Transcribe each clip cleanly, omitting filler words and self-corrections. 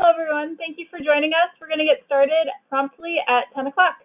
Hello, everyone. Thank you for joining us. We're going to get started promptly at 10 o'clock.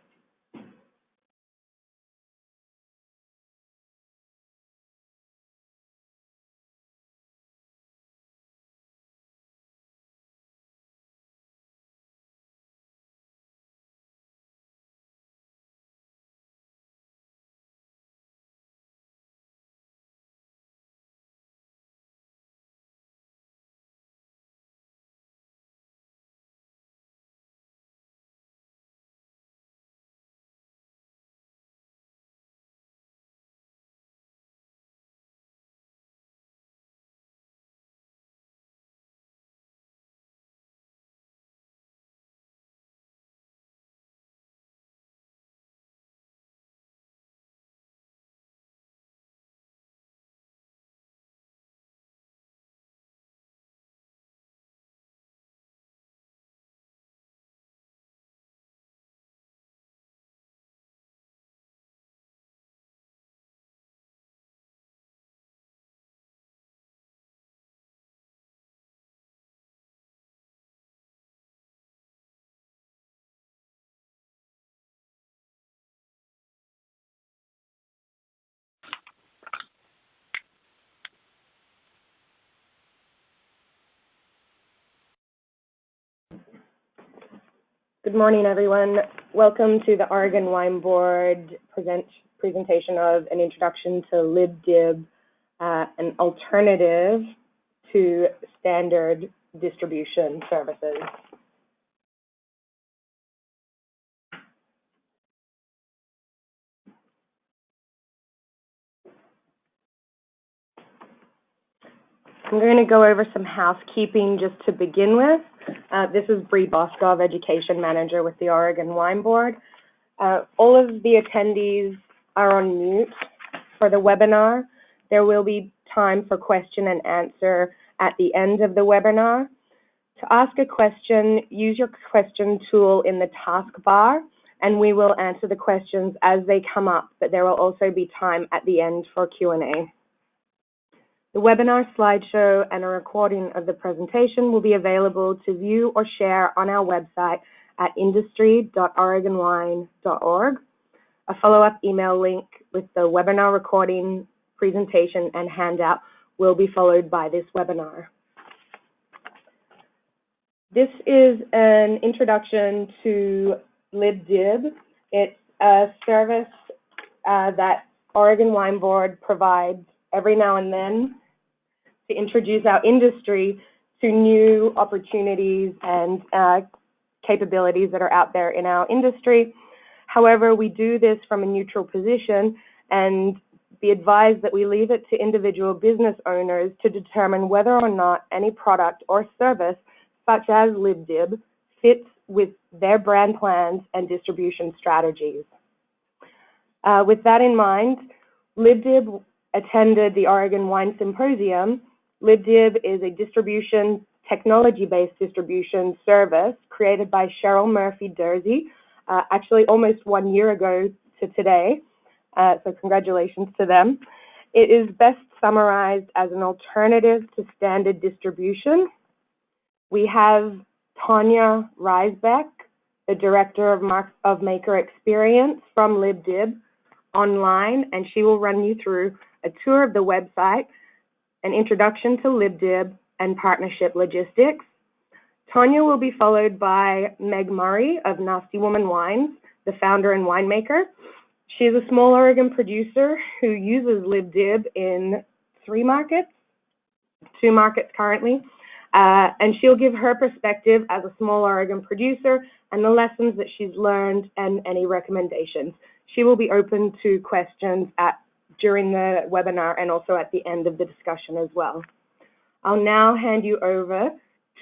Good morning, everyone. Welcome to the Oregon Wine Board presentation of an introduction to LibDib, an alternative to standard distribution services. I'm going to go over some housekeeping just to begin with. This is Bree Boskov, Education Manager with the Oregon Wine Board. All of the attendees are on mute for the webinar. There will be time for question and answer at the end of the webinar. To ask a question, use your question tool in the taskbar, and we will answer the questions as they come up, but there will also be time at the end for Q&A. The webinar slideshow and a recording of the presentation will be available to view or share on our website at industry.oregonwine.org. A follow-up email link with the webinar recording, presentation, and handout will be followed by this webinar. This is an introduction to LibDib. It's a service that Oregon Wine Board provides every now and then to introduce our industry to new opportunities and capabilities that are out there in our industry. However, we do this from a neutral position, and be advised that we leave it to individual business owners to determine whether or not any product or service, such as LibDib, fits with their brand plans and distribution strategies. With that in mind, LibDib attended the Oregon Wine Symposium. LibDib is a technology-based distribution service created by Cheryl Murphy-Dersey, actually almost 1 year ago to today, so congratulations to them. It is best summarized as an alternative to standard distribution. We have Tanya Reisbeck, the Director of Maker Experience from LibDib, online, and she will run you through a tour of the website, an introduction to LibDib, and partnership logistics. Tanya will be followed by Meg Murray of Nasty Woman Wines, the founder and winemaker. She is a small Oregon producer who uses LibDib in 2 markets currently, and she'll give her perspective as a small Oregon producer and the lessons that she's learned and any recommendations. She will be open to questions during the webinar and also at the end of the discussion as well. I'll now hand you over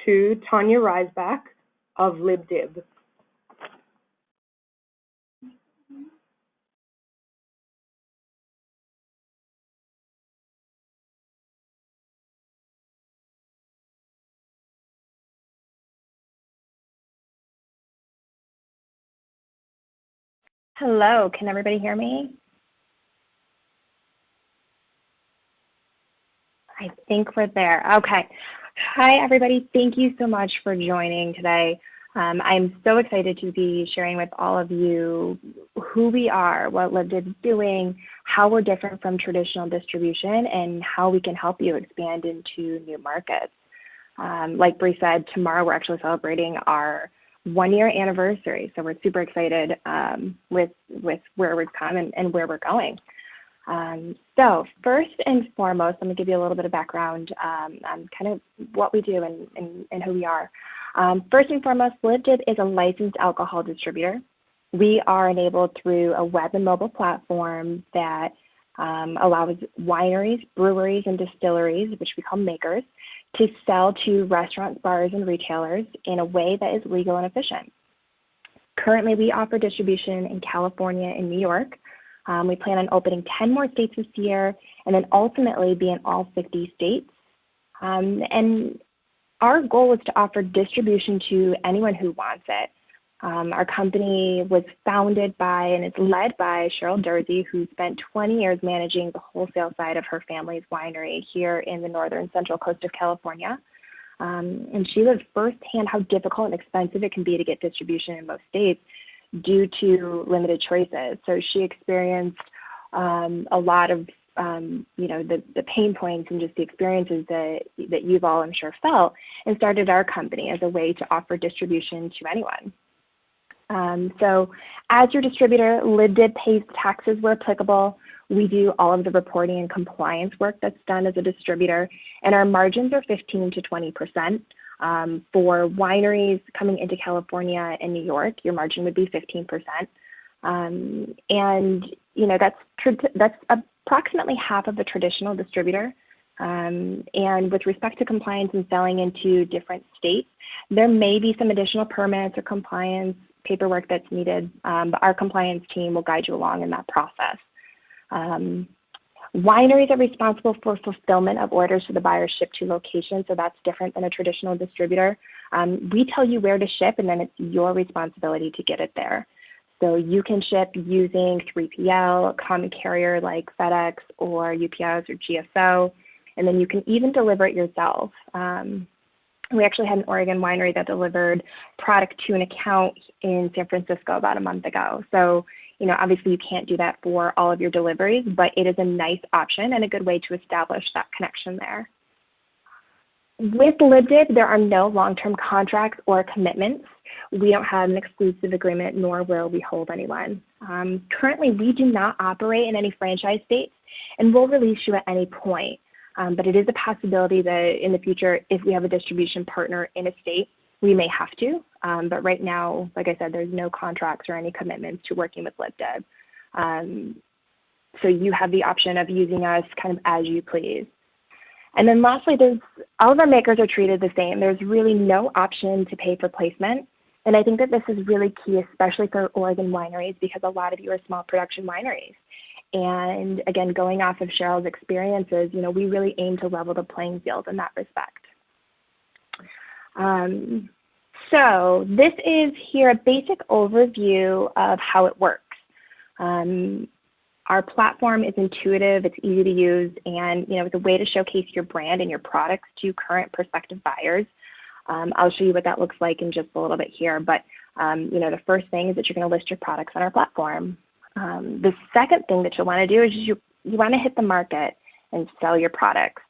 to Tanya Reisbeck of LibDib. Hello, can everybody hear me? I think we're there. Okay. Hi, everybody. Thank you so much for joining today. I'm so excited to be sharing with all of you who we are, what LibDib is doing, how we're different from traditional distribution, and how we can help you expand into new markets. Like Bree said, tomorrow we're actually celebrating our 1-year anniversary, so we're super excited with where we've come and where we're going. So first and foremost, I'm going to give you a little bit of background on kind of what we do and who we are. First and foremost, LibDib is a licensed alcohol distributor. We are enabled through a web and mobile platform that allows wineries, breweries, and distilleries, which we call makers, to sell to restaurants, bars, and retailers in a way that is legal and efficient. Currently, we offer distribution in California and New York. We plan on opening 10 more states this year and then ultimately be in all 50 states. And our goal is to offer distribution to anyone who wants it. Our company was founded by and is led by Cheryl Dursey, who spent 20 years managing the wholesale side of her family's winery here in the northern central coast of California. And she lived firsthand how difficult and expensive it can be to get distribution in most states due to limited choices. So she experienced a lot of the pain points and just the experiences that you've all, I'm sure, felt, and started our company as a way to offer distribution to anyone. So as your distributor, LibDib pays taxes where applicable. We do all of the reporting and compliance work that's done as a distributor, and our margins are 15 to 20%. For wineries coming into California and New York, your margin would be 15%. And that's approximately half of a traditional distributor. And with respect to compliance and selling into different states, there may be some additional permits or compliance paperwork that's needed, but our compliance team will guide you along in that process. Wineries are responsible for fulfillment of orders to the buyer's ship-to location, so that's different than a traditional distributor. We tell you where to ship, and then it's your responsibility to get it there. So you can ship using 3PL, a common carrier like FedEx or UPS or GSO, and then you can even deliver it yourself. We actually had an Oregon winery that delivered product to an account in San Francisco about a month ago. So, obviously you can't do that for all of your deliveries, but it is a nice option and a good way to establish that connection there. With LibDib, there are no long-term contracts or commitments. We don't have an exclusive agreement, nor will we hold anyone. Currently, we do not operate in any franchise states, and we'll release you at any point. But it is a possibility that in the future, if we have a distribution partner in a state, we may have to. But right now, like I said, there's no contracts or any commitments to working with LibDib. So you have the option of using us kind of as you please. And then lastly, all of our makers are treated the same. There's really no option to pay for placement. And I think that this is really key, especially for Oregon wineries, because a lot of you are small production wineries. And again, going off of Cheryl's experiences, we really aim to level the playing field in that respect. So this is here a basic overview of how it works. Our platform is intuitive, it's easy to use, and it's a way to showcase your brand and your products to current prospective buyers. I'll show you what that looks like in just a little bit here, but the first thing is that you're going to list your products on our platform. The second thing that you'll want to do is you want to hit the market and sell your products,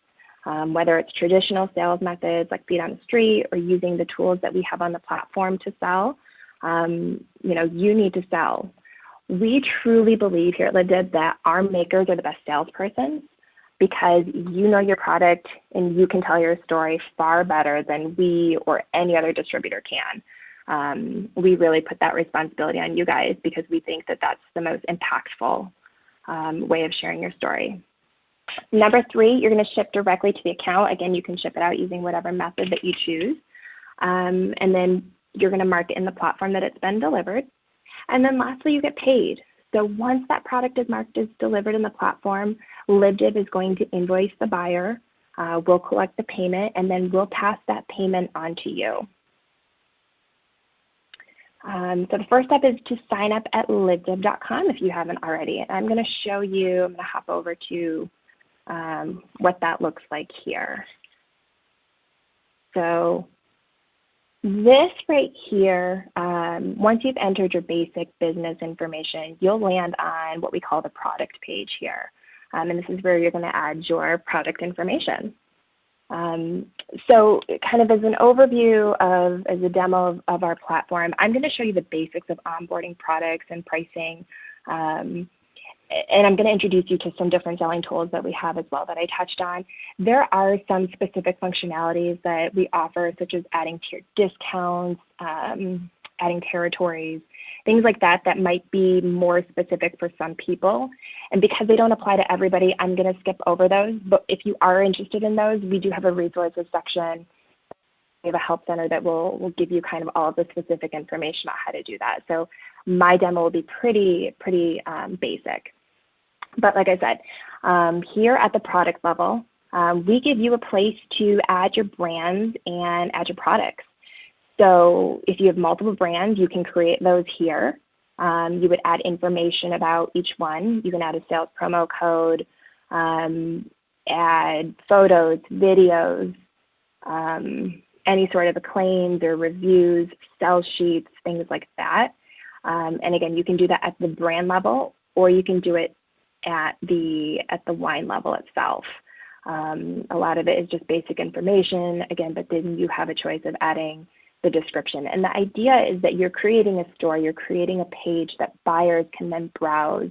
whether it's traditional sales methods like feet on the street or using the tools that we have on the platform to sell. You need to sell. We truly believe here at LibDib that our makers are the best salespersons because you know your product and you can tell your story far better than we or any other distributor can. We really put that responsibility on you guys because we think that that's the most impactful way of sharing your story. Number 3, you're going to ship directly to the account. Again, you can ship it out using whatever method that you choose. And then you're going to mark it in the platform that it's been delivered. And then lastly, you get paid. So once that product is marked as delivered in the platform, LibDib is going to invoice the buyer. We'll collect the payment, and then we'll pass that payment on to you. So the first step is to sign up at libdib.com if you haven't already. And I'm going to show you, I'm going to hop over to what that looks like here. So this right here, once you've entered your basic business information, you'll land on what we call the product page here. And this is where you're going to add your product information. So kind of as an overview as a demo of our platform, I'm going to show you the basics of onboarding products and pricing. And I'm going to introduce you to some different selling tools that we have as well that I touched on. There are some specific functionalities that we offer, such as adding tiered discounts, adding territories, things like that that might be more specific for some people. And because they don't apply to everybody, I'm going to skip over those. But if you are interested in those, we do have a resources section. We have a help center that will give you kind of all of the specific information on how to do that. So my demo will be pretty basic. But like I said, here at the product level, we give you a place to add your brands and add your products. So if you have multiple brands, you can create those here. You would add information about each one. You can add a sales promo code, add photos, videos, any sort of claims or reviews, sell sheets, things like that. And again, you can do that at the brand level, or you can do it at the wine level itself. A lot of it is just basic information, again, but then you have a choice of adding the description. And the idea is that you're creating a store, you're creating a page that buyers can then browse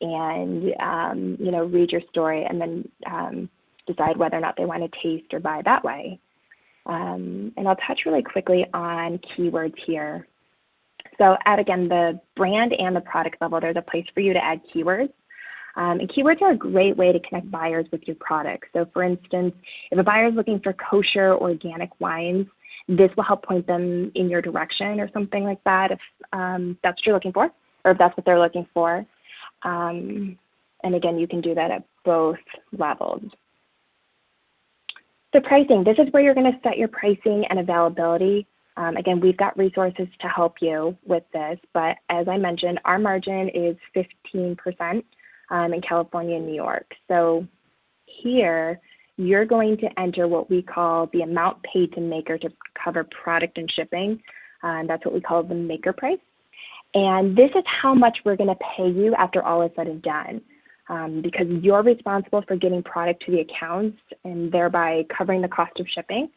and read your story and then decide whether or not they want to taste or buy that way. And I'll touch really quickly on keywords here. So at, again, the brand and the product level, there's a place for you to add keywords. And keywords are a great way to connect buyers with your product. So for instance, if a buyer is looking for kosher organic wines, this will help point them in your direction or something like that if that's what you're looking for, or if that's what they're looking for. And again, you can do that at both levels. So pricing, this is where you're going to set your pricing and availability. Again, we've got resources to help you with this, but as I mentioned, our margin is 15% in California and New York. So here, you're going to enter what we call the amount paid to maker to cover product and shipping. That's what we call the maker price. And this is how much we're going to pay you after all is said and done. Because you're responsible for getting product to the accounts and thereby covering the cost of shipping.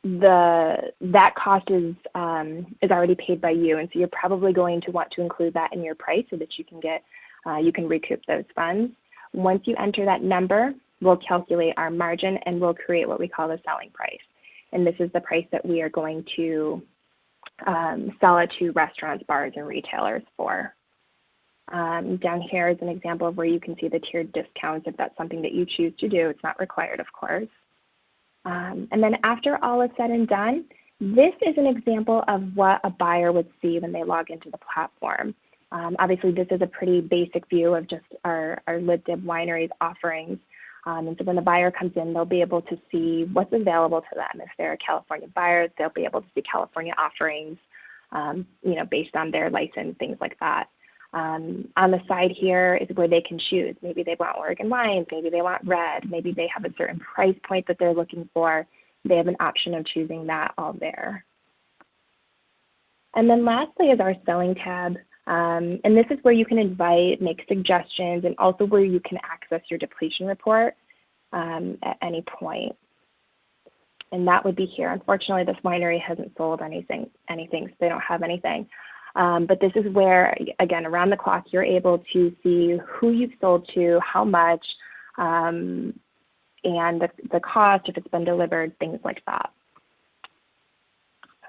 That cost is already paid by you, and so you're probably going to want to include that in your price so that you can recoup those funds. Once you enter that number, we'll calculate our margin and we'll create what we call the selling price. And this is the price that we are going to sell it to restaurants, bars, and retailers for. Down here is an example of where you can see the tiered discounts if that's something that you choose to do. It's not required, of course. And then after all is said and done, this is an example of what a buyer would see when they log into the platform. Obviously, this is a pretty basic view of just our LibDib wineries offerings. And so when the buyer comes in, they'll be able to see what's available to them. If they're a California buyer, they'll be able to see California offerings, based on their license, things like that. On the side here is where they can choose. Maybe they want Oregon wines, maybe they want red, maybe they have a certain price point that they're looking for. They have an option of choosing that all there. And then lastly is our selling tab. And this is where you can invite, make suggestions, and also where you can access your depletion report at any point. And that would be here. Unfortunately, this winery hasn't sold anything, so they don't have anything. But this is where, again, around the clock, you're able to see who you've sold to, how much, and the cost, if it's been delivered, things like that.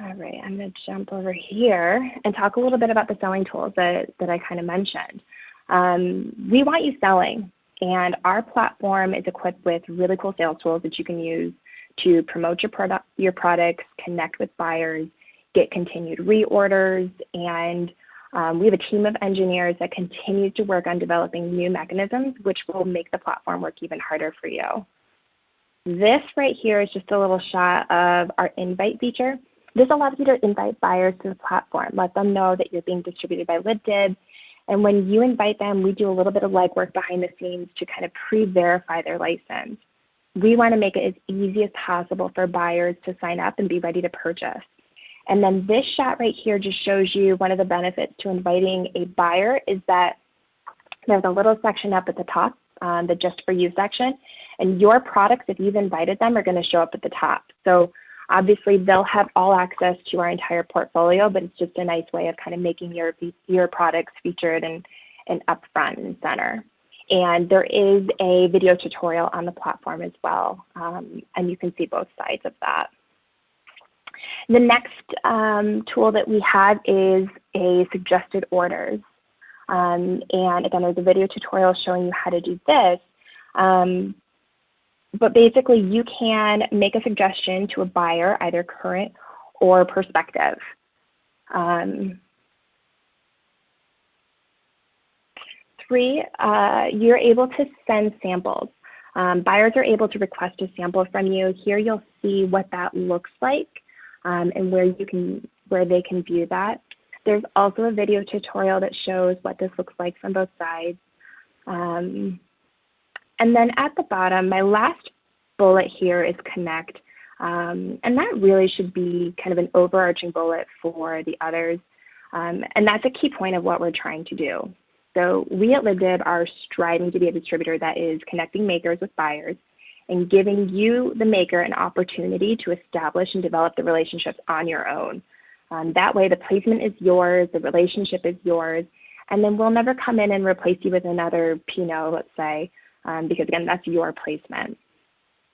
All right, I'm going to jump over here and talk a little bit about the selling tools that I kind of mentioned. We want you selling, and our platform is equipped with really cool sales tools that you can use to promote your products, connect with buyers, get continued reorders, and we have a team of engineers that continues to work on developing new mechanisms, which will make the platform work even harder for you. This right here is just a little shot of our invite feature. This allows you to invite buyers to the platform, let them know that you're being distributed by LibDib, and when you invite them, we do a little bit of legwork behind the scenes to kind of pre-verify their license. we want to make it as easy as possible for buyers to sign up and be ready to purchase. And then this shot right here just shows you one of the benefits to inviting a buyer is that there's a little section up at the top, the just for you section, and your products, if you've invited them, are going to show up at the top. So obviously they'll have all access to our entire portfolio, but it's just a nice way of kind of making your products featured and up front and center. And there is a video tutorial on the platform as well, and you can see both sides of that. The next tool that we have is a suggested orders. And again, there's a video tutorial showing you how to do this. But basically, you can make a suggestion to a buyer, either current or prospective. Three, you're able to send samples. Buyers are able to request a sample from you. Here you'll see what that looks like and where they can view that. There's also a video tutorial that shows what this looks like from both sides. And then at the bottom, my last bullet here is connect. And that really should be kind of an overarching bullet for the others. And that's a key point of what we're trying to do. So we at LibDib are striving to be a distributor that is connecting makers with buyers and giving you, the maker, an opportunity to establish and develop the relationships on your own. That way the placement is yours, the relationship is yours, and then we'll never come in and replace you with another Pinot, let's say, because again, that's your placement.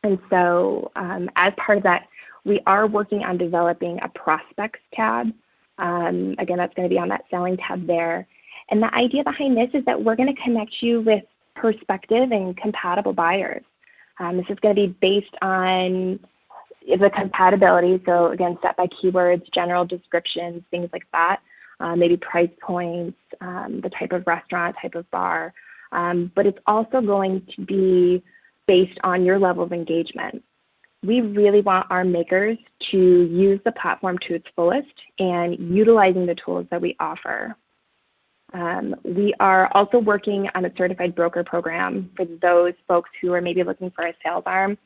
And so as part of that, we are working on developing a prospects tab. Again, that's going to be on that selling tab there. And the idea behind this is that we're going to connect you with prospective and compatible buyers. This is going to be based on the compatibility. So again, set by keywords, general descriptions, things like that, maybe price points, the type of restaurant, type of bar. But it's also going to be based on your level of engagement. We really want our makers to use the platform to its fullest and utilizing the tools that we offer. We are also working on a certified broker program for those folks who are maybe looking for a sales arm.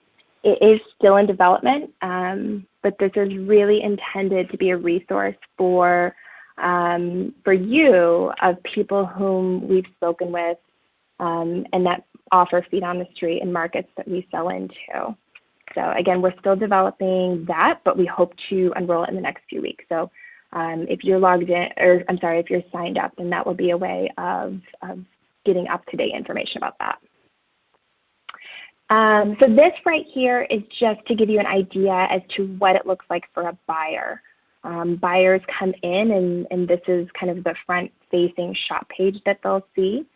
It is still in development, but this is really intended to be a resource for you of people whom we've spoken with and that offer feet on the street in markets that we sell into. So again, we're still developing that, but we hope to enroll it in the next few weeks. So if you're logged in, or I'm sorry, if you're signed up, then that will be a way of getting up-to-date information about that. So this right here is just to give you an idea as to what it looks like for a buyer. Buyers come in, and this is kind of the front-facing shop page that they'll see.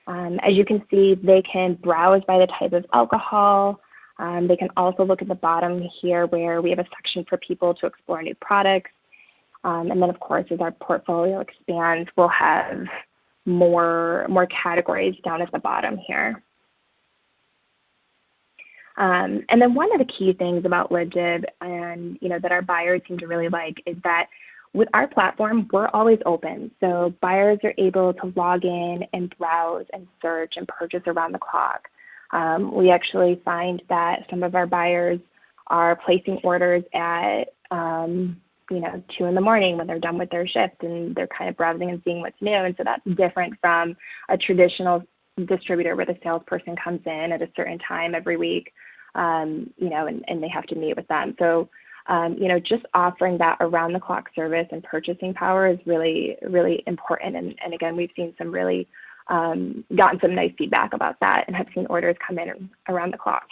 As you can see, they can browse by the type of alcohol. They can also look at the bottom here where we have a section for people to explore new products. And then, of course, as our portfolio expands, we'll have more categories down at the bottom here. And then one of the key things about LibDib and that our buyers seem to really like is that with our platform, we're always open. So buyers are able to log in and browse and search and purchase around the clock. We actually find that some of our buyers are placing orders at 2 in the morning when they're done with their shift, and they're kind of browsing and seeing what's new. And so that's different from a traditional distributor where the salesperson comes in at a certain time every week, and they have to meet with them. So, just offering that around the clock service and purchasing power is really, really important. And again, we've seen some really, gotten some nice feedback about that and have seen orders come in around the clock.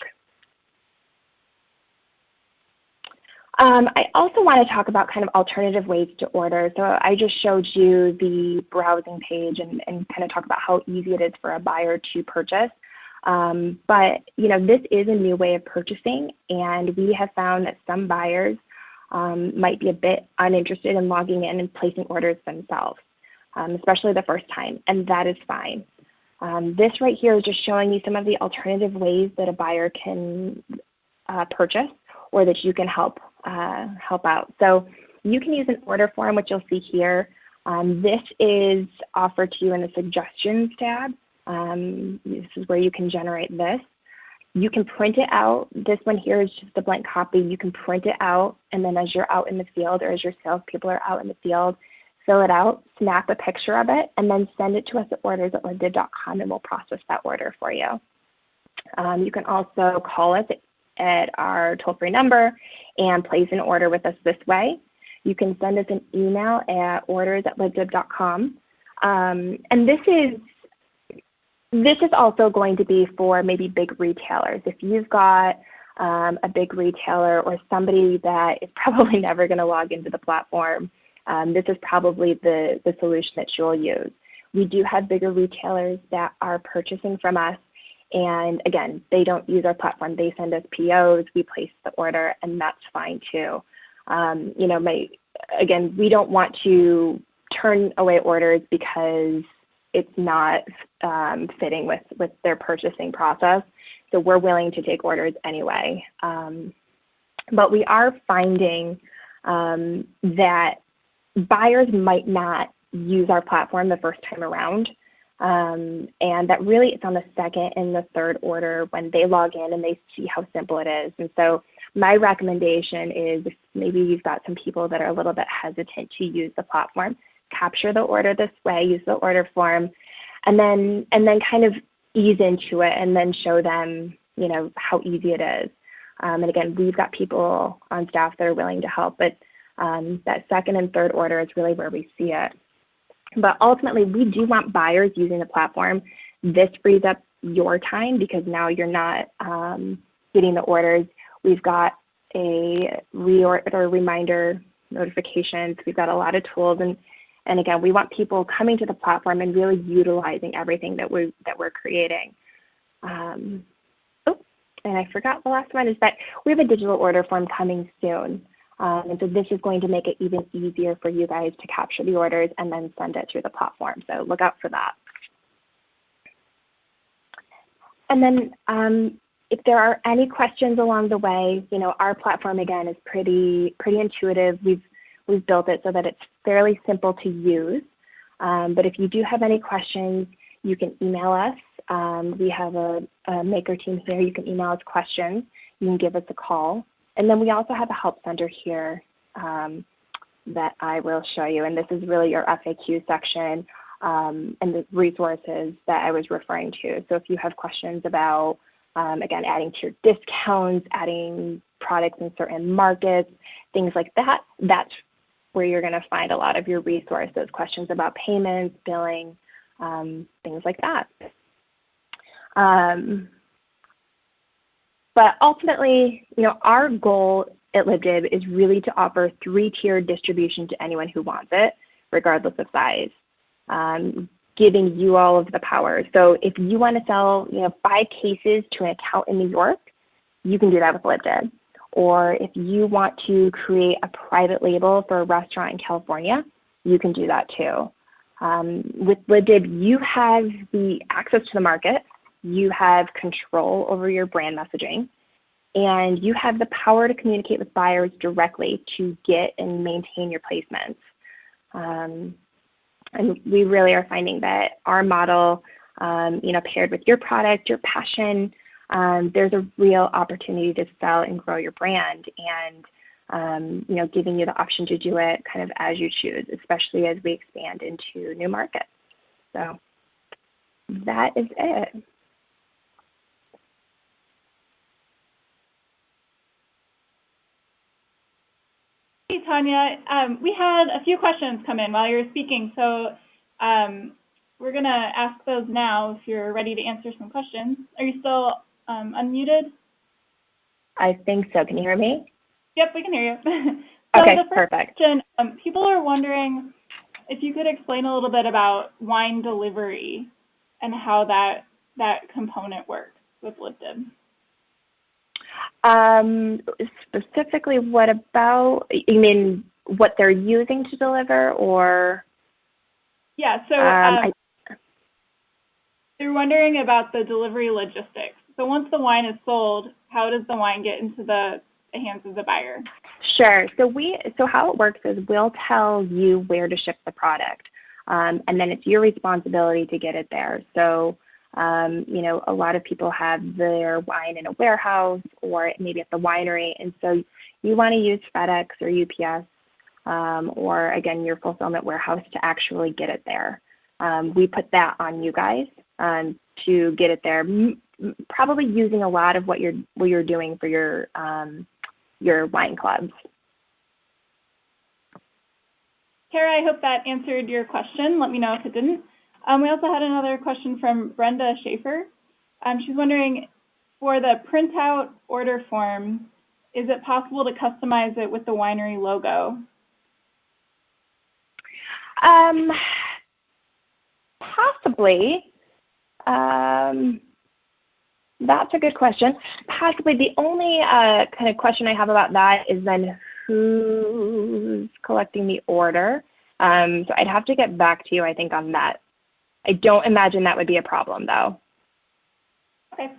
I also want to talk about kind of alternative ways to order. So I just showed you the browsing page and kind of talk about how easy it is for a buyer to purchase. But, this is a new way of purchasing, and we have found that some buyers might be a bit uninterested in logging in and placing orders themselves, especially the first time, and that is fine. This right here is just showing you some of the alternative ways that a buyer can purchase or that you can help out. So you can use an order form, which you'll see here. This is offered to you in the suggestions tab. This is where you can generate this. You can print it out. This one here is just a blank copy. You can print it out, and then as you're out in the field or as your salespeople are out in the field, fill it out, snap a picture of it, and then send it to us at orders@libdib.com, and we'll process that order for you. You can also call us at our toll-free number and place an order with us this way. You can send us an email at orders@libdib.com. And this is also going to be for maybe big retailers. If you've got a big retailer or somebody that is probably never going to log into the platform, this is probably the solution that you'll use. We do have bigger retailers that are purchasing from us, and again, they don't use our platform. They send us POs, we place the order, and that's fine too. Again, we don't want to turn away orders because it's not fitting with their purchasing process. So we're willing to take orders anyway. But we are finding that buyers might not use our platform the first time around. And that really it's on the second and the third order when they log in and they see how simple it is. And so my recommendation is if maybe you've got some people that are a little bit hesitant to use the platform, capture the order this way, use the order form, and then kind of ease into it and then show them, how easy it is. And again, we've got people on staff that are willing to help, but that second and third order is really where we see it. But ultimately, we do want buyers using the platform. This frees up your time because now you're not getting the orders. We've got a reorder reminder notifications. We've got a lot of tools, and again, we want people coming to the platform and really utilizing everything that we're creating. And I forgot the last one is that we have a digital order form coming soon. And so this is going to make it even easier for you guys to capture the orders and then send it through the platform. So look out for that. And then if there are any questions along the way, our platform again is pretty intuitive. We've built it so that it's fairly simple to use. But if you do have any questions, you can email us. We have a maker team here. You can email us questions. You can give us a call. And then we also have a help center here that I will show you. And this is really your FAQ section and the resources that I was referring to. So if you have questions about, again, adding to your discounts, adding products in certain markets, things like that, that's where you're going to find a lot of your resources, questions about payments, billing, things like that. But ultimately, our goal at LibDib is really to offer 3-tiered distribution to anyone who wants it, regardless of size, giving you all of the power. So if you want to sell, 5 cases to an account in New York, you can do that with LibDib. Or if you want to create a private label for a restaurant in California, you can do that too. With LibDib, you have the access to the market. You have control over your brand messaging, and you have the power to communicate with buyers directly to get and maintain your placements. And we really are finding that our model, paired with your product, your passion, there's a real opportunity to sell and grow your brand, and giving you the option to do it kind of as you choose, especially as we expand into new markets. So that is it. Hey, Tanya. We had a few questions come in while you were speaking, so we're going to ask those now if you're ready to answer some questions. Are you still unmuted? I think so. Can you hear me? Yep, we can hear you. So okay, the first perfect. question, people are wondering if you could explain a little bit about wine delivery and how that component works with LibDib. Specifically, what about, you mean what they're using to deliver, or? Yeah, so they're wondering about the delivery logistics. So once the wine is sold, how does the wine get into the hands of the buyer? Sure. So how it works is we'll tell you where to ship the product, and then it's your responsibility to get it there. So You know, a lot of people have their wine in a warehouse or maybe at the winery, and so you want to use FedEx or UPS or, again, your fulfillment warehouse to actually get it there. We put that on you guys to get it there, probably using a lot of what you're doing for your wine clubs. Kara, I hope that answered your question. Let me know if it didn't. We also had another question from Brenda Schaefer. She's wondering, for the printout order form, is it possible to customize it with the winery logo? Possibly. That's a good question. Possibly. The only kind of question I have about that is then who's collecting the order. So I'd have to get back to you, I think, on that. I don't imagine that would be a problem, though. Okay.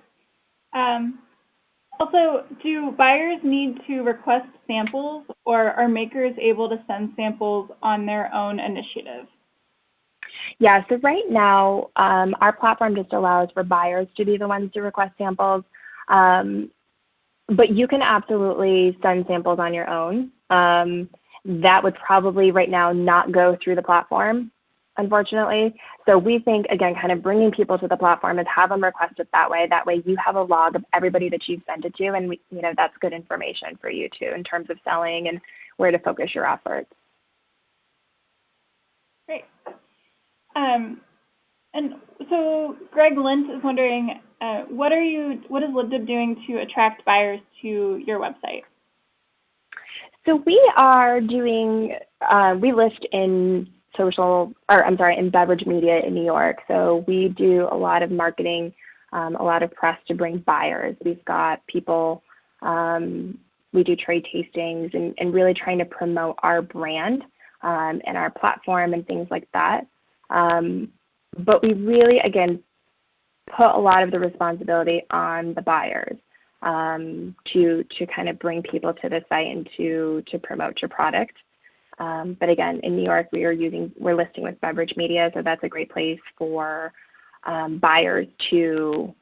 Also, do buyers need to request samples, or are makers able to send samples on their own initiative? Yeah, so right now, our platform just allows for buyers to be the ones to request samples, but you can absolutely send samples on your own. That would probably right now not go through the platform, unfortunately. So we think, again, kind of bringing people to the platform is have them request it that way. That way you have a log of everybody that you've sent it to, and you know, that's good information for you too in terms of selling and where to focus your efforts. Great. And so Greg Lint is wondering, what is LibDib doing to attract buyers to your website? So we are doing, we list in in beverage media in New York. So we do a lot of marketing, a lot of press to bring buyers. We've got people, we do trade tastings and really trying to promote our brand and our platform and things like that. But we really, again, put a lot of the responsibility on the buyers to kind of bring people to the site and to promote your product. But again, in New York, we're listing with beverage media, so that's a great place for buyers to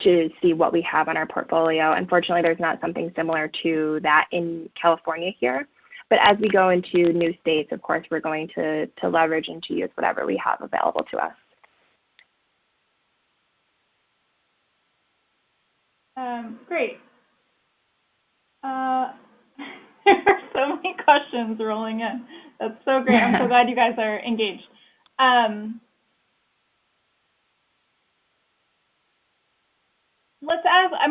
see what we have on our portfolio. Unfortunately, there's not something similar to that in California here. But as we go into new states, of course, we're going to leverage and to use whatever we have available to us. Great. There are so many questions rolling in. That's so great. I'm so glad you guys are engaged. I'm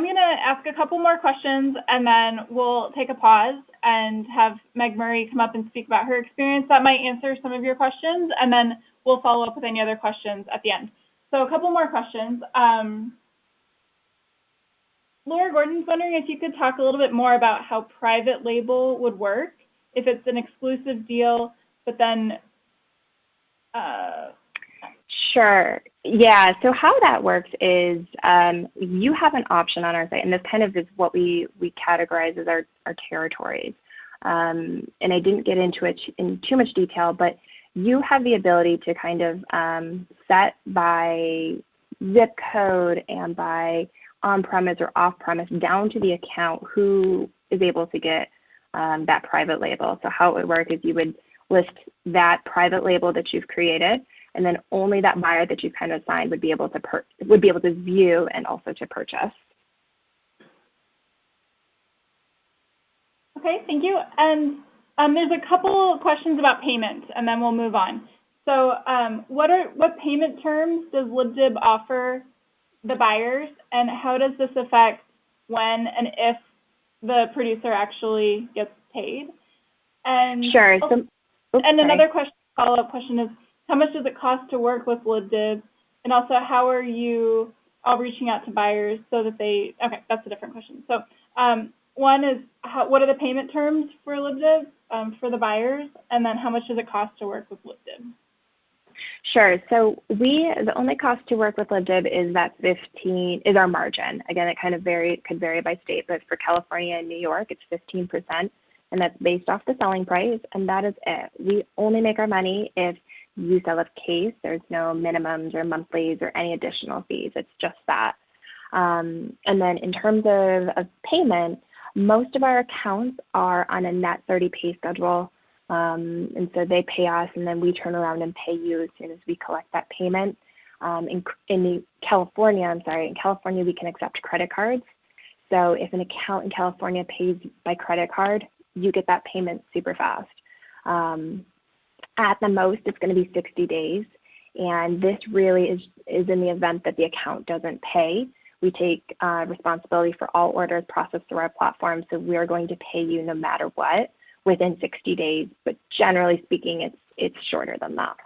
going to ask a couple more questions, and then we'll take a pause and have Meg Murray come up and speak about her experience. That might answer some of your questions, and then we'll follow up with any other questions at the end. So a couple more questions. Laura Gordon's wondering if you could talk a little bit more about how private label would work, if it's an exclusive deal, but then... Sure. Yeah. So how that works is you have an option on our site, and this kind of is what we categorize as our territories. And I didn't get into it in too much detail, but you have the ability to kind of set by zip code and by on-premise or off-premise down to the account who is able to get that private label. So how it would work is you would list that private label that you've created, and then only that buyer that you've kind of assigned would be able to view and also to purchase. Okay, thank you. And there's a couple questions about payment, and then we'll move on. So what payment terms does LibDib offer the buyers, and how does this affect when and if the producer actually gets paid? And sure. Another question, follow-up question is, how much does it cost to work with LibDib? And also, how are you all reaching out to buyers so that they, okay, that's a different question. So one is, what are the payment terms for LibDib for the buyers? And then how much does it cost to work with LibDib? Sure. So the only cost to work with LibDib is that 15 is our margin. Again, it kind of could vary by state, but for California and New York, it's 15%, and that's based off the selling price, and that is it. We only make our money if you sell a case. There's no minimums or monthlies or any additional fees. It's just that. And then in terms of payment, most of our accounts are on a net 30 pay schedule. And so they pay us and then we turn around and pay you as soon as we collect that payment. In California, we can accept credit cards. So if an account in California pays by credit card, you get that payment super fast. At the most, it's going to be 60 days. And this really is in the event that the account doesn't pay. We take responsibility for all orders processed through our platform. So we are going to pay you no matter what within 60 days. But generally speaking, it's shorter than that.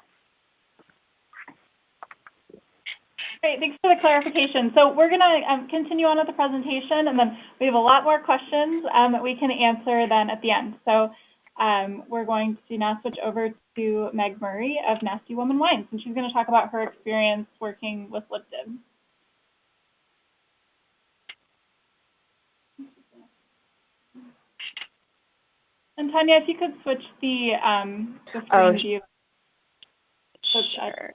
Great, thanks for the clarification. So we're going to continue on with the presentation, and then we have a lot more questions that we can answer then at the end. So we're going to now switch over to Meg Murray of Nasty Woman Wines, and she's going to talk about her experience working with LibDib. And Tanya, if you could switch the screen view. Sure.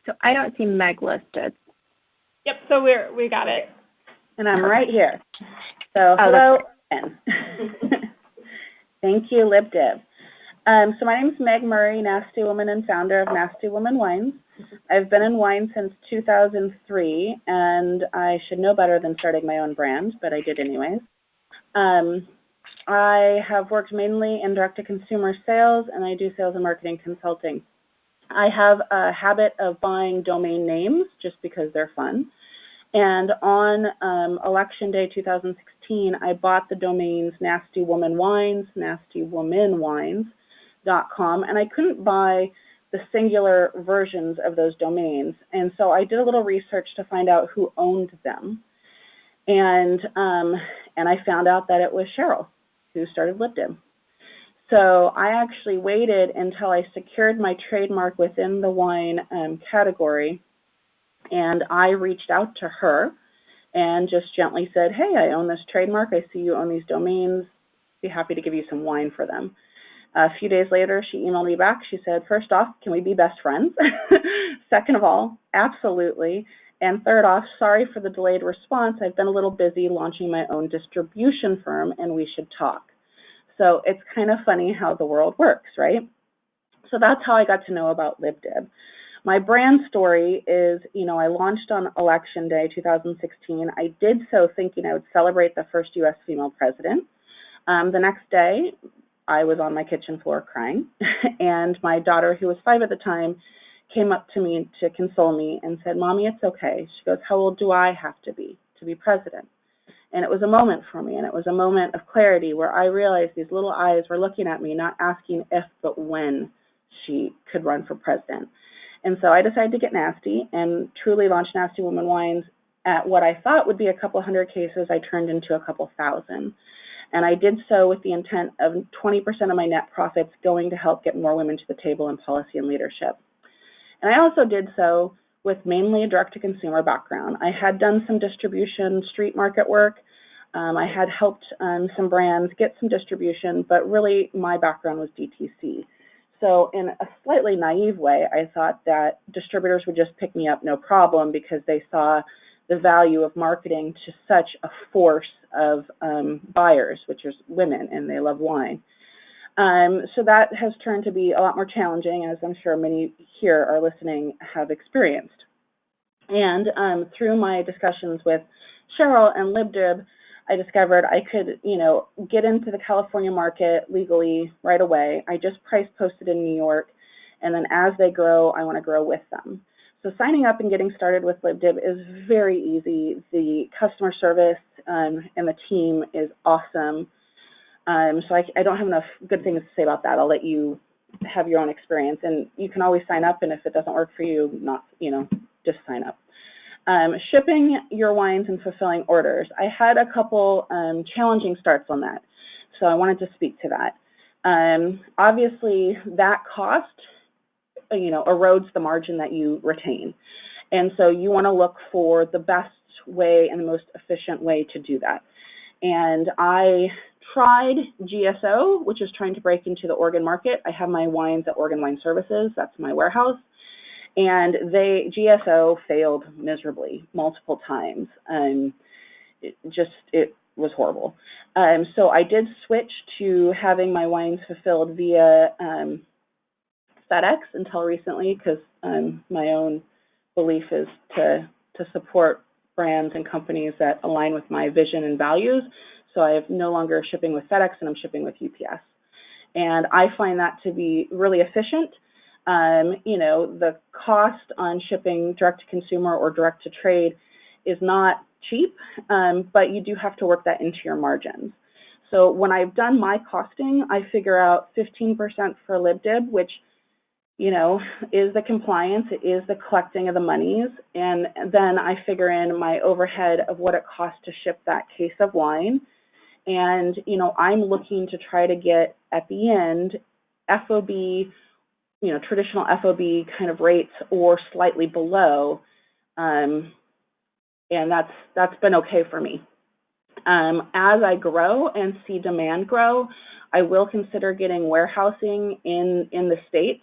So I don't see Meg listed. Yep, so we got it. And I'm right here. So hello again. Thank you, LibDib. So my name is Meg Murray, Nasty Woman and founder of Nasty Woman Wines. I've been in wine since 2003, and I should know better than starting my own brand, but I did anyways. I have worked mainly in direct-to-consumer sales, and I do sales and marketing consulting. I have a habit of buying domain names just because they're fun. And on election day 2016, I bought the domains Nasty Woman Wines, nastywomanwines.com, and I couldn't buy the singular versions of those domains. And so I did a little research to find out who owned them. And I found out that it was Cheryl who started LibDib. So I actually waited until I secured my trademark within the wine category, and I reached out to her and just gently said, hey, I own this trademark. I see you own these domains. Be happy to give you some wine for them. A few days later, she emailed me back. She said, first off, can we be best friends? Second of all, absolutely. And third off, sorry for the delayed response. I've been a little busy launching my own distribution firm, and we should talk. So it's kind of funny how the world works, right? So that's how I got to know about LibDib. My brand story is, I launched on election day 2016. I did so thinking I would celebrate the first U.S. female president. The next day, I was on my kitchen floor crying, and my daughter, who was 5 at the time, came up to me to console me and said, Mommy, it's okay. She goes, how old do I have to be president? And it was a moment for me, and it was a moment of clarity where I realized these little eyes were looking at me, not asking if, but when she could run for president. And so I decided to get nasty and truly launch Nasty Woman Wines at what I thought would be a couple hundred cases. I turned into a couple thousand. And I did so with the intent of 20% of my net profits going to help get more women to the table in policy and leadership. And I also did so with mainly a direct-to-consumer background. I had done some distribution, street market work. I had helped some brands get some distribution, but really my background was DTC. So in a slightly naive way, I thought that distributors would just pick me up no problem because they saw the value of marketing to such a force of buyers, which is women, and they love wine. So that has turned to be a lot more challenging, as I'm sure many here are listening have experienced. And through my discussions with Cheryl and LibDib, I discovered I could, get into the California market legally right away. I just price posted in New York, and then as they grow, I want to grow with them. So signing up and getting started with LibDib is very easy. The customer service and the team is awesome. So I don't have enough good things to say about that. I'll let you have your own experience, and you can always sign up, and if it doesn't work for you, just sign up. Shipping your wines and fulfilling orders. I had a couple challenging starts on that, so I wanted to speak to that. Obviously, that cost, erodes the margin that you retain. And so you want to look for the best way and the most efficient way to do that. And I tried GSO, which is trying to break into the Oregon market. I have my wines at Oregon Wine Services. That's my warehouse. And GSO failed miserably multiple times. It was horrible. So I did switch to having my wines fulfilled via FedEx until recently, because my own belief is to support brands and companies that align with my vision and values. So I have no longer shipping with FedEx, and I'm shipping with UPS. And I find that to be really efficient. The cost on shipping direct to consumer or direct to trade is not cheap, but you do have to work that into your margins. So when I've done my costing, I figure out 15% for LibDib, which is the compliance, it is the collecting of the monies, and then I figure in my overhead of what it costs to ship that case of wine. And, I'm looking to try to get at the end FOB, traditional FOB kind of rates or slightly below, and that's been okay for me. As I grow and see demand grow, I will consider getting warehousing in the States.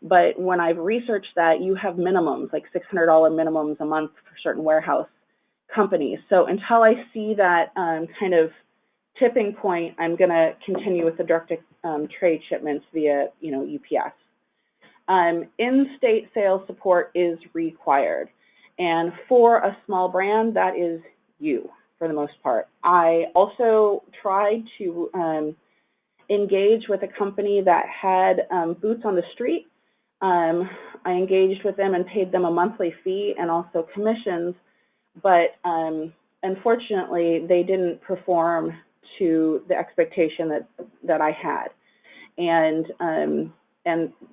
But when I've researched that, you have minimums, like $600 minimums a month for certain warehouse companies. So until I see that kind of tipping point, I'm going to continue with the direct trade shipments via, UPS. In-state sales support is required. And for a small brand, that is you, for the most part. I also tried to engage with a company that had boots on the street. I engaged with them and paid them a monthly fee and also commissions, but unfortunately, they didn't perform to the expectation that I had, and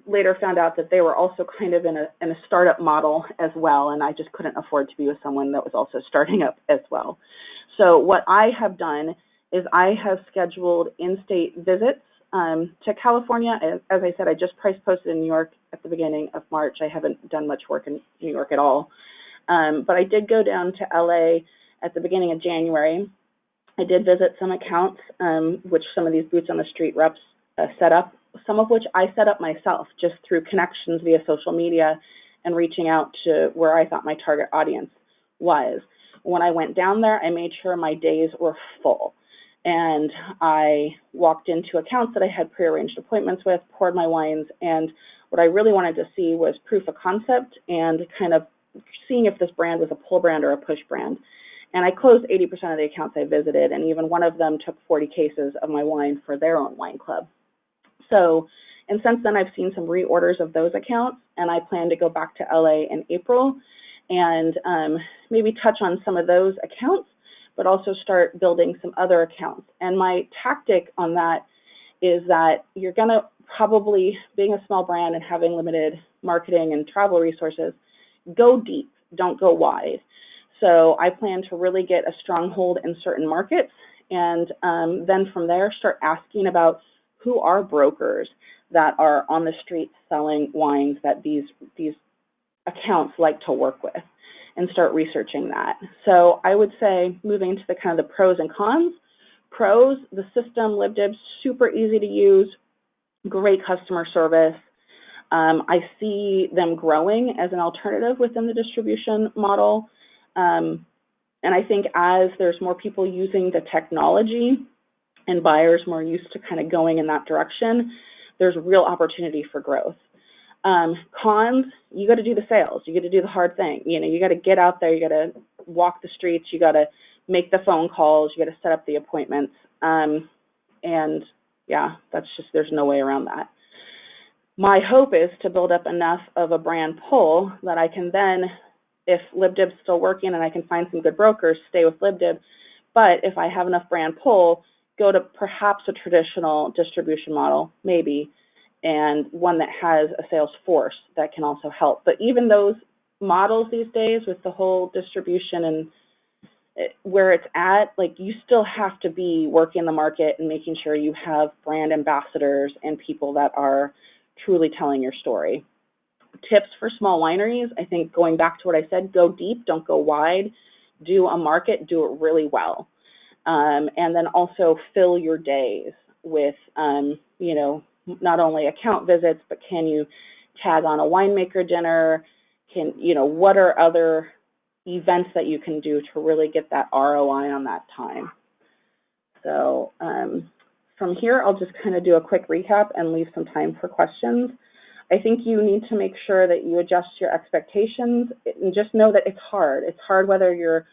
later found out that they were also kind of in a startup model as well, and I just couldn't afford to be with someone that was also starting up as well. So what I have done is I have scheduled in-state visits to California. As I said, I just price posted in New York at the beginning of March. I haven't done much work in New York at all. But I did go down to LA at the beginning of January. I did visit some accounts, which some of these boots on the street reps set up, some of which I set up myself just through connections via social media and reaching out to where I thought my target audience was. When I went down there, I made sure my days were full. And I walked into accounts that I had prearranged appointments with, poured my wines, and what I really wanted to see was proof of concept and kind of seeing if this brand was a pull brand or a push brand. And I closed 80% of the accounts I visited, and even one of them took 40 cases of my wine for their own wine club. So, and since then I've seen some reorders of those accounts, and I plan to go back to LA in April and maybe touch on some of those accounts, but also start building some other accounts. And my tactic on that is that you're going to probably, being a small brand and having limited marketing and travel resources, go deep, don't go wide. So I plan to really get a stronghold in certain markets, and then from there start asking about who are brokers that are on the street selling wines that these accounts like to work with, and start researching that. So I would say, moving into the kind of the pros and cons. Pros, the system, LibDib, super easy to use, great customer service. I see them growing as an alternative within the distribution model. And I think as there's more people using the technology and buyers more used to kind of going in that direction, there's real opportunity for growth. Cons, you got to do the sales. You got to do the hard thing. You got to get out there. You got to walk the streets. You got to make the phone calls. You got to set up the appointments. And yeah, that's just, there's no way around that. My hope is to build up enough of a brand pull that I can then, if LibDib's still working and I can find some good brokers, stay with LibDib. But if I have enough brand pull, go to perhaps a traditional distribution model, maybe, and one that has a sales force that can also help. But even those models these days with the whole distribution and where it's at, like you still have to be working the market and making sure you have brand ambassadors and people that are truly telling your story. Tips for small wineries, I think going back to what I said, go deep, don't go wide, do a market, do it really well. And then also fill your days with, you know, not only account visits, but can you tag on a winemaker dinner? Can, you know, what are other events that you can do to really get that ROI on that time? So from here, I'll just kind of do a quick recap and leave some time for questions. I think you need to make sure that you adjust your expectations and just know that it's hard. It's hard whether you're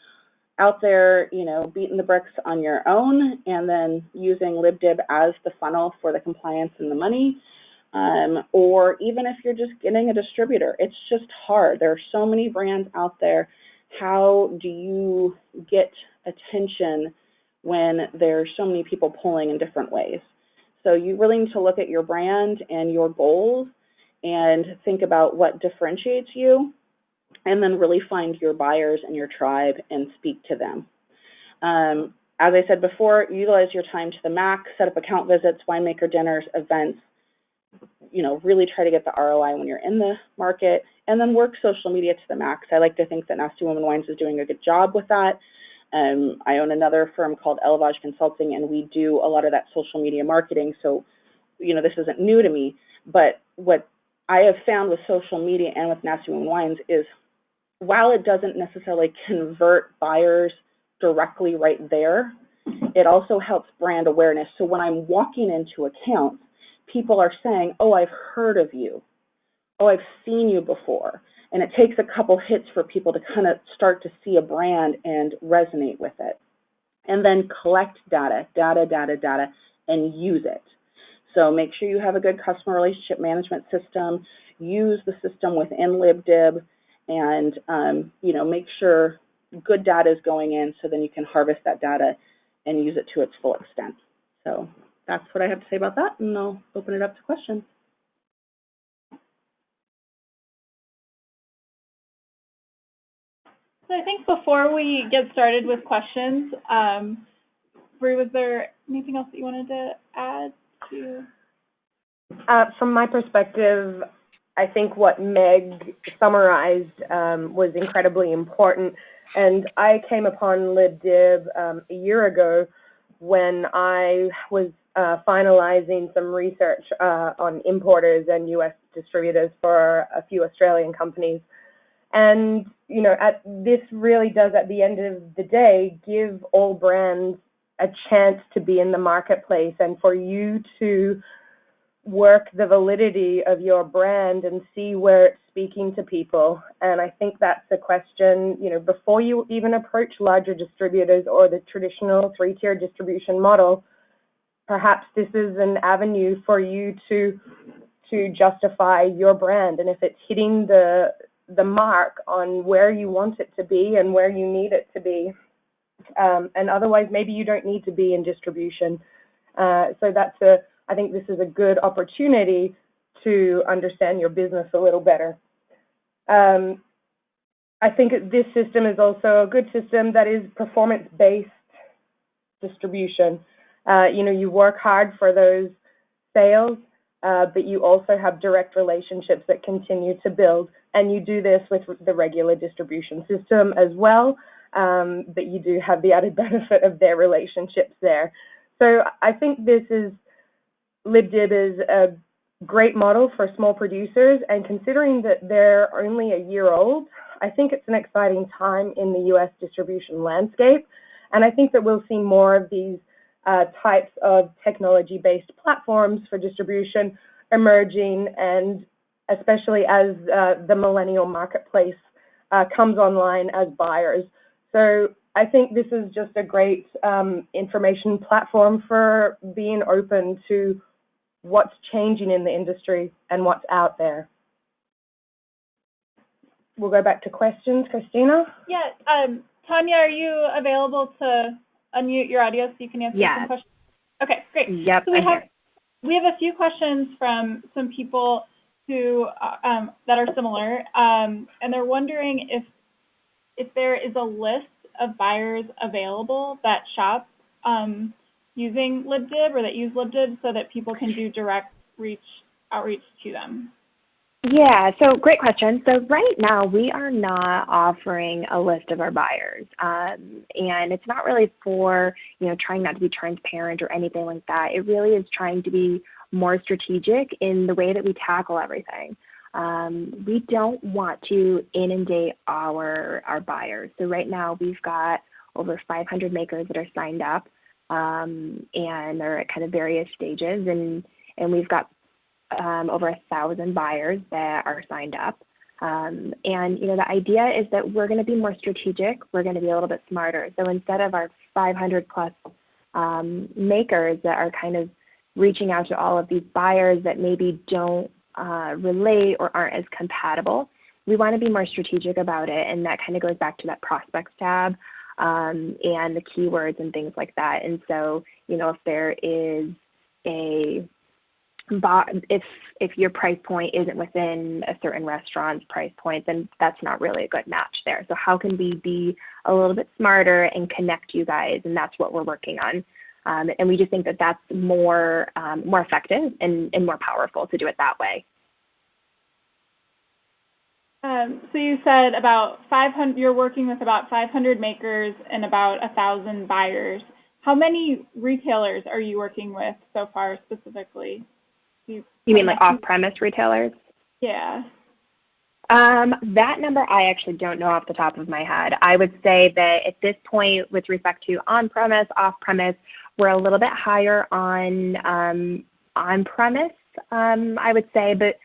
out there, you know, beating the bricks on your own and then using LibDib as the funnel for the compliance and the money, or even if you're just getting a distributor. It's just hard. There are so many brands out there. How do you get attention when there's so many people pulling in different ways? So you really need to look at your brand and your goals and think about what differentiates you, and then really find your buyers and your tribe and speak to them. As I said before, utilize your time to the max, set up account visits, winemaker dinners, events, you know, really try to get the ROI when you're in the market, and then work social media to the max. I like to think that Nasty Woman Wines is doing a good job with that. I own another firm called Elevage Consulting, and we do a lot of that social media marketing. So, you know, this isn't new to me, but what I have found with social media and with Nasty Woman Wines is while it doesn't necessarily convert buyers directly right there, it also helps brand awareness. So when I'm walking into accounts, people are saying, oh, I've heard of you. Oh, I've seen you before. And it takes a couple hits for people to kind of start to see a brand and resonate with it. And then collect data, and use it. So make sure you have a good customer relationship management system. Use the system within LibDib, and you know, make sure good data is going in so then you can harvest that data and use it to its full extent. So that's what I have to say about that, and I'll open it up to questions. So I think before we get started with questions, Bree, was there anything else that you wanted to add to? From my perspective, I think what Meg summarized was incredibly important. And I came upon LibDib a year ago when I was finalizing some research on importers and U.S. distributors for a few Australian companies. And, you know, this really does, at the end of the day, give all brands a chance to be in the marketplace and for you to work the validity of your brand and see where it's speaking to people. And I think that's a question, you know, before you even approach larger distributors or the traditional three-tier distribution model, perhaps this is an avenue for you to justify your brand. And if it's hitting the mark on where you want it to be and where you need it to be, and otherwise maybe you don't need to be in distribution. So I think this is a good opportunity to understand your business a little better. I think this system is also a good system that is performance-based distribution. You know, you work hard for those sales, but you also have direct relationships that continue to build, and you do this with the regular distribution system as well, but you do have the added benefit of their relationships there. So I think LibDib is a great model for small producers, and considering that they're only a year old, I think it's an exciting time in the U.S. distribution landscape, and I think that we'll see more of these types of technology-based platforms for distribution emerging, and especially as the millennial marketplace comes online as buyers. So I think this is just a great information platform for being open to what's changing in the industry and what's out there. We'll go back to questions. Christina? Yeah, Tanya, are you available to unmute your audio so you can answer some questions? Okay, great. Yep. So we have a few questions from some people. that are similar, and they're wondering if there is a list of buyers available that shop using LibDib or that use LibDib so that people can do direct outreach to them. Yeah, so great question. So right now we are not offering a list of our buyers, and it's not really for, trying not to be transparent or anything like that. It really is trying to be more strategic in the way that we tackle everything. We don't want to inundate our buyers. So right now we've got over 500 makers that are signed up, and they're at kind of various stages, and we've got over 1,000 buyers that are signed up. And the idea is that we're going to be more strategic. We're going to be a little bit smarter. So instead of our 500 plus makers that are kind of reaching out to all of these buyers that maybe don't relate or aren't as compatible, we want to be more strategic about it. And that kind of goes back to that prospects tab and the keywords and things like that. And so, if there is if your price point isn't within a certain restaurant's price point, then that's not really a good match there. So how can we be a little bit smarter and connect you guys? And that's what we're working on. And we just think that that's more effective and more powerful to do it that way. So you said about 500. You're working with about 500 makers and about 1,000 buyers. How many retailers are you working with so far specifically? You mean like off-premise retailers? Yeah. That number I actually don't know off the top of my head. I would say that at this point, with respect to on-premise, off-premise, we're a little bit higher on on-premise, I would say, but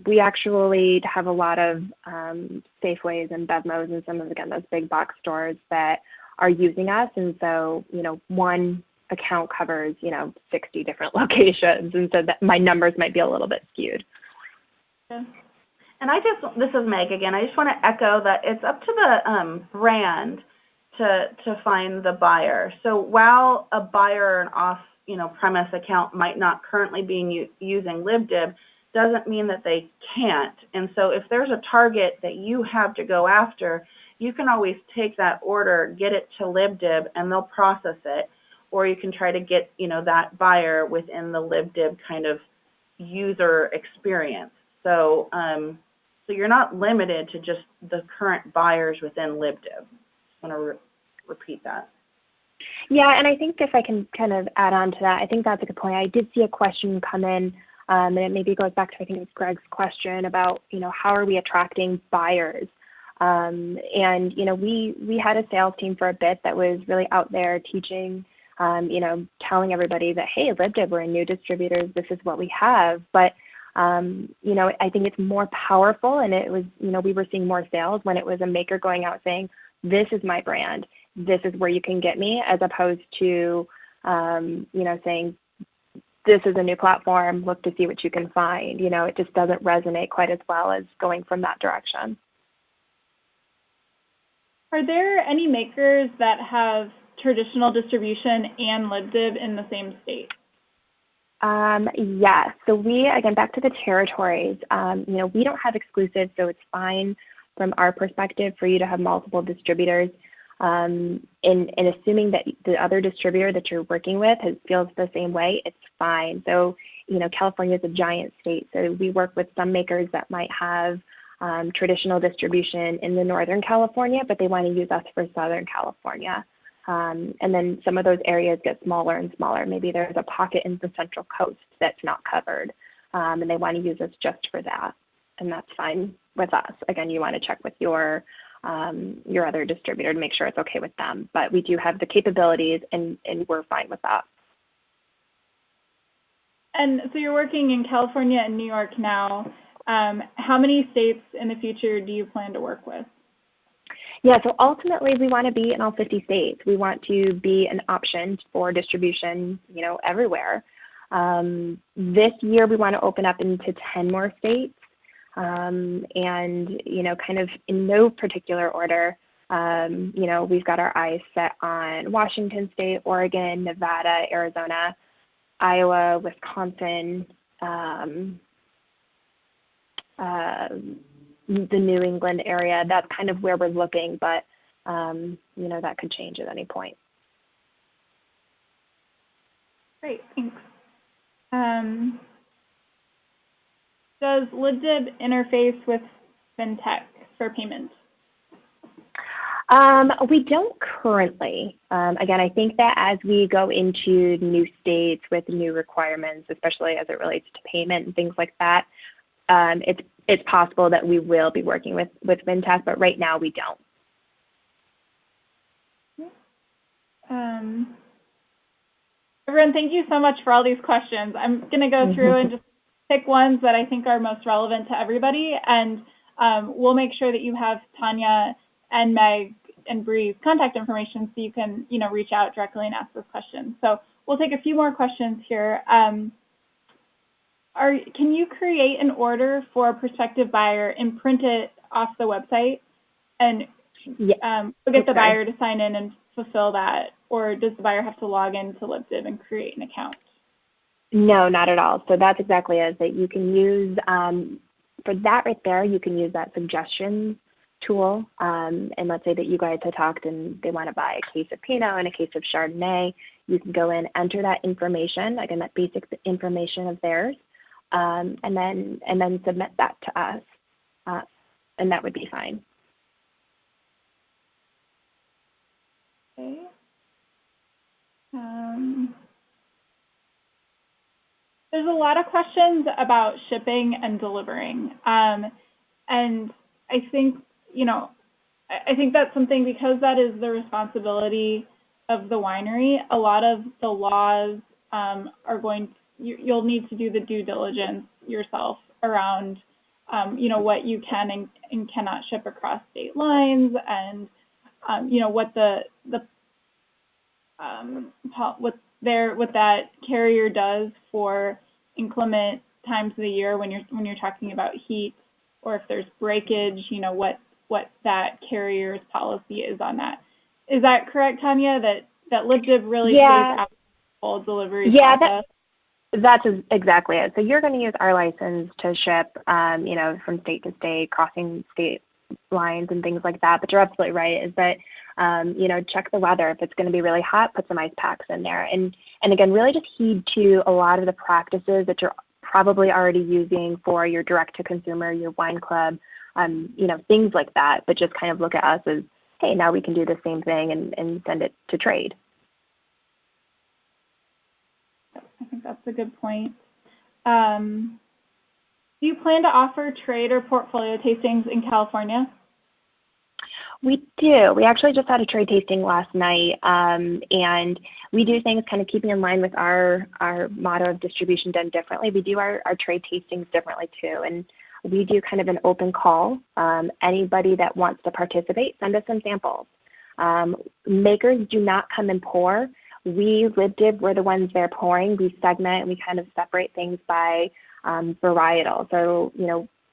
we actually have a lot of Safeways and BevMos and some of, again, those big box stores that are using us. And so, one account covers, 60 different locations. And so that my numbers might be a little bit skewed. Yeah. And this is Meg again. I just want to echo that it's up to the brand to find the buyer. So while a buyer or an off-premise account might not currently be using LibDib, doesn't mean that they can't. And so if there's a target that you have to go after, you can always take that order, get it to LibDib, and they'll process it. Or you can try to get, that buyer within the LibDib kind of user experience. So, so you're not limited to just the current buyers within LibDib. Just want to repeat that. Yeah, and I think if I can kind of add on to that, I think that's a good point. I did see a question come in, and it maybe goes back to, I think it was Greg's question about, how are we attracting buyers? And, we had a sales team for a bit that was really out there teaching, telling everybody that, hey, LibDib, we're a new distributors, this is what we have. But, I think it's more powerful, and it was, we were seeing more sales when it was a maker going out saying, this is my brand, this is where you can get me, as opposed to, saying, this is a new platform, look to see what you can find. It just doesn't resonate quite as well as going from that direction. Are there any makers that have traditional distribution and LibDib in the same state? Yes. So we, again, back to the territories, we don't have exclusive, so it's fine from our perspective for you to have multiple distributors. And assuming that the other distributor that you're working with feels the same way, it's fine. So, California is a giant state, so we work with some makers that might have traditional distribution in the Northern California, but they want to use us for Southern California. And then some of those areas get smaller and smaller. Other there's a pocket in the Central Coast that's not covered, and they want to use us just for that, and that's fine with us. Again, you want to check with your other distributor to make sure it's okay with them, but we do have the capabilities, and we're fine with that. And so you're working in California and New York now. How many states in the future do you plan to work with? Yeah, so ultimately we want to be in all 50 states. We want to be an option for distribution, everywhere. This year we want to open up into 10 more states. And, kind of in no particular order, we've got our eyes set on Washington State, Oregon, Nevada, Arizona, Iowa, Wisconsin, the New England area. That's kind of where we're looking, but that could change at any point. Great, thanks. Does LibDib interface with fintech for payments? We don't currently. Again, I think that as we go into new states with new requirements, especially as it relates to payment and things like that, it's possible that we will be working with fintech, but right now we don't. Everyone, thank you so much for all these questions. I'm going to go through and just pick ones that I think are most relevant to everybody, and we'll make sure that you have Tanya and Meg and Bree's contact information so you can, reach out directly and ask those questions. So we'll take a few more questions here. Can you create an order for a prospective buyer and print it off the website and get the buyer to sign in and fulfill that, or does the buyer have to log into LibDib and create an account? No, not at all. So that's exactly it. That you can use for that right there. You can use that suggestions tool. And let's say that you guys had talked and they want to buy a case of Pinot and a case of Chardonnay. You can go in, enter that information, again, that basic information of theirs, and then submit that to us, and that would be fine. Okay. There's a lot of questions about shipping and delivering, and I think I think that's something, because that is the responsibility of the winery. A lot of the laws you'll need to do the due diligence yourself around what you can and cannot ship across state lines, and what what that carrier does for inclement times of the year when you're talking about heat, or if there's breakage, what that carrier's policy is on that. Is that correct, Tanya? That LibDib really pays out the whole delivery process? That's exactly it. So you're going to use our license to ship, from state to state, crossing state lines and things like that. But you're absolutely right, is that, check the weather. If it's going to be really hot, put some ice packs in there. And again, really just heed to a lot of the practices that you're probably already using for your direct-to-consumer, your wine club, things like that. But just kind of look at us as, hey, now we can do the same thing and send it to trade. I think that's a good point. Do you plan to offer trade or portfolio tastings in California? We do. We actually just had a trade tasting last night, and we do things kind of keeping in line with our motto of distribution done differently. We do our trade tastings differently too, and we do kind of an open call. Anybody that wants to participate, send us some samples. Makers do not come and pour. We, LibDib, we're the ones there pouring. We segment and we kind of separate things by varietal. So,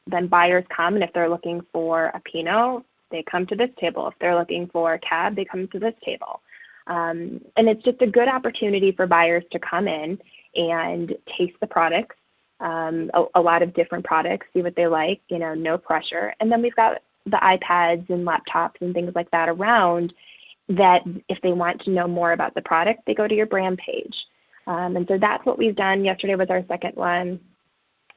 then buyers come, and if they're looking for a Pinot, they come to this table. If they're looking for a Cab, they come to this table. And it's just a good opportunity for buyers to come in and taste the products, a lot of different products, see what they like, no pressure. And then we've got the iPads and laptops and things like that around, that if they want to know more about the product, they go to your brand page. And so that's what we've done. Yesterday was our second one,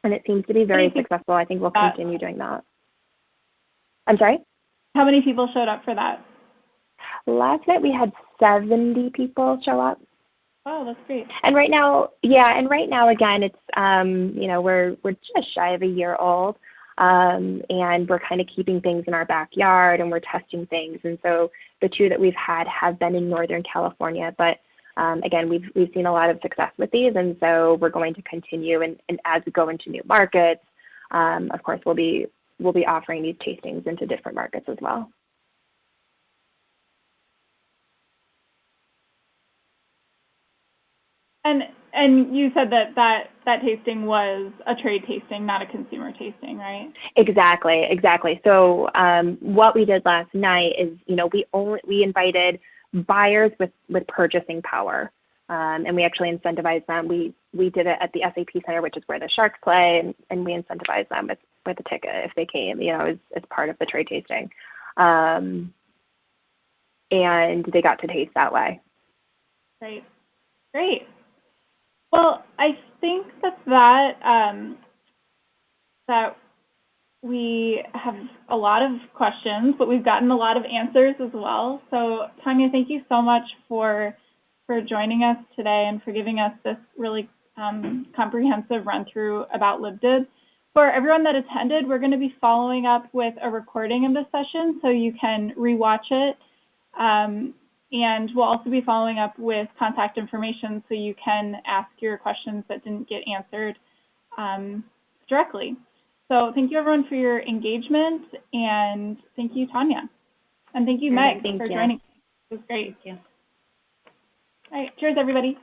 and it seems to be very successful. I think we'll continue doing that. I'm sorry? How many people showed up for that? Last night we had 70 people show up. Oh, that's great. And right now, again, it's, we're just shy of a year old. And we're kind of keeping things in our backyard, and we're testing things. And so the two that we've had have been in Northern California, but again, we've seen a lot of success with these, and so we're going to continue. And as we go into new markets, of course, we'll be offering these tastings into different markets as well. And you said that tasting was a trade tasting, not a consumer tasting, right? Exactly. So what we did last night is, we invited buyers with purchasing power, and we actually incentivized them. We did it at the SAP Center, which is where the Sharks play, and we incentivized them with with a ticket if they came, as part of the trade tasting. And they got to taste that way. Great. Great. Well, I think that we have a lot of questions, but we've gotten a lot of answers as well. So, Tanya, thank you so much for joining us today and for giving us this really comprehensive run-through about LibDib. For everyone that attended, we're going to be following up with a recording of the session so you can rewatch it. And we'll also be following up with contact information so you can ask your questions that didn't get answered directly. So thank you, everyone, for your engagement, and thank you, Tanya. And thank you, Meg, for joining. It was great. Thank you. All right, cheers, everybody.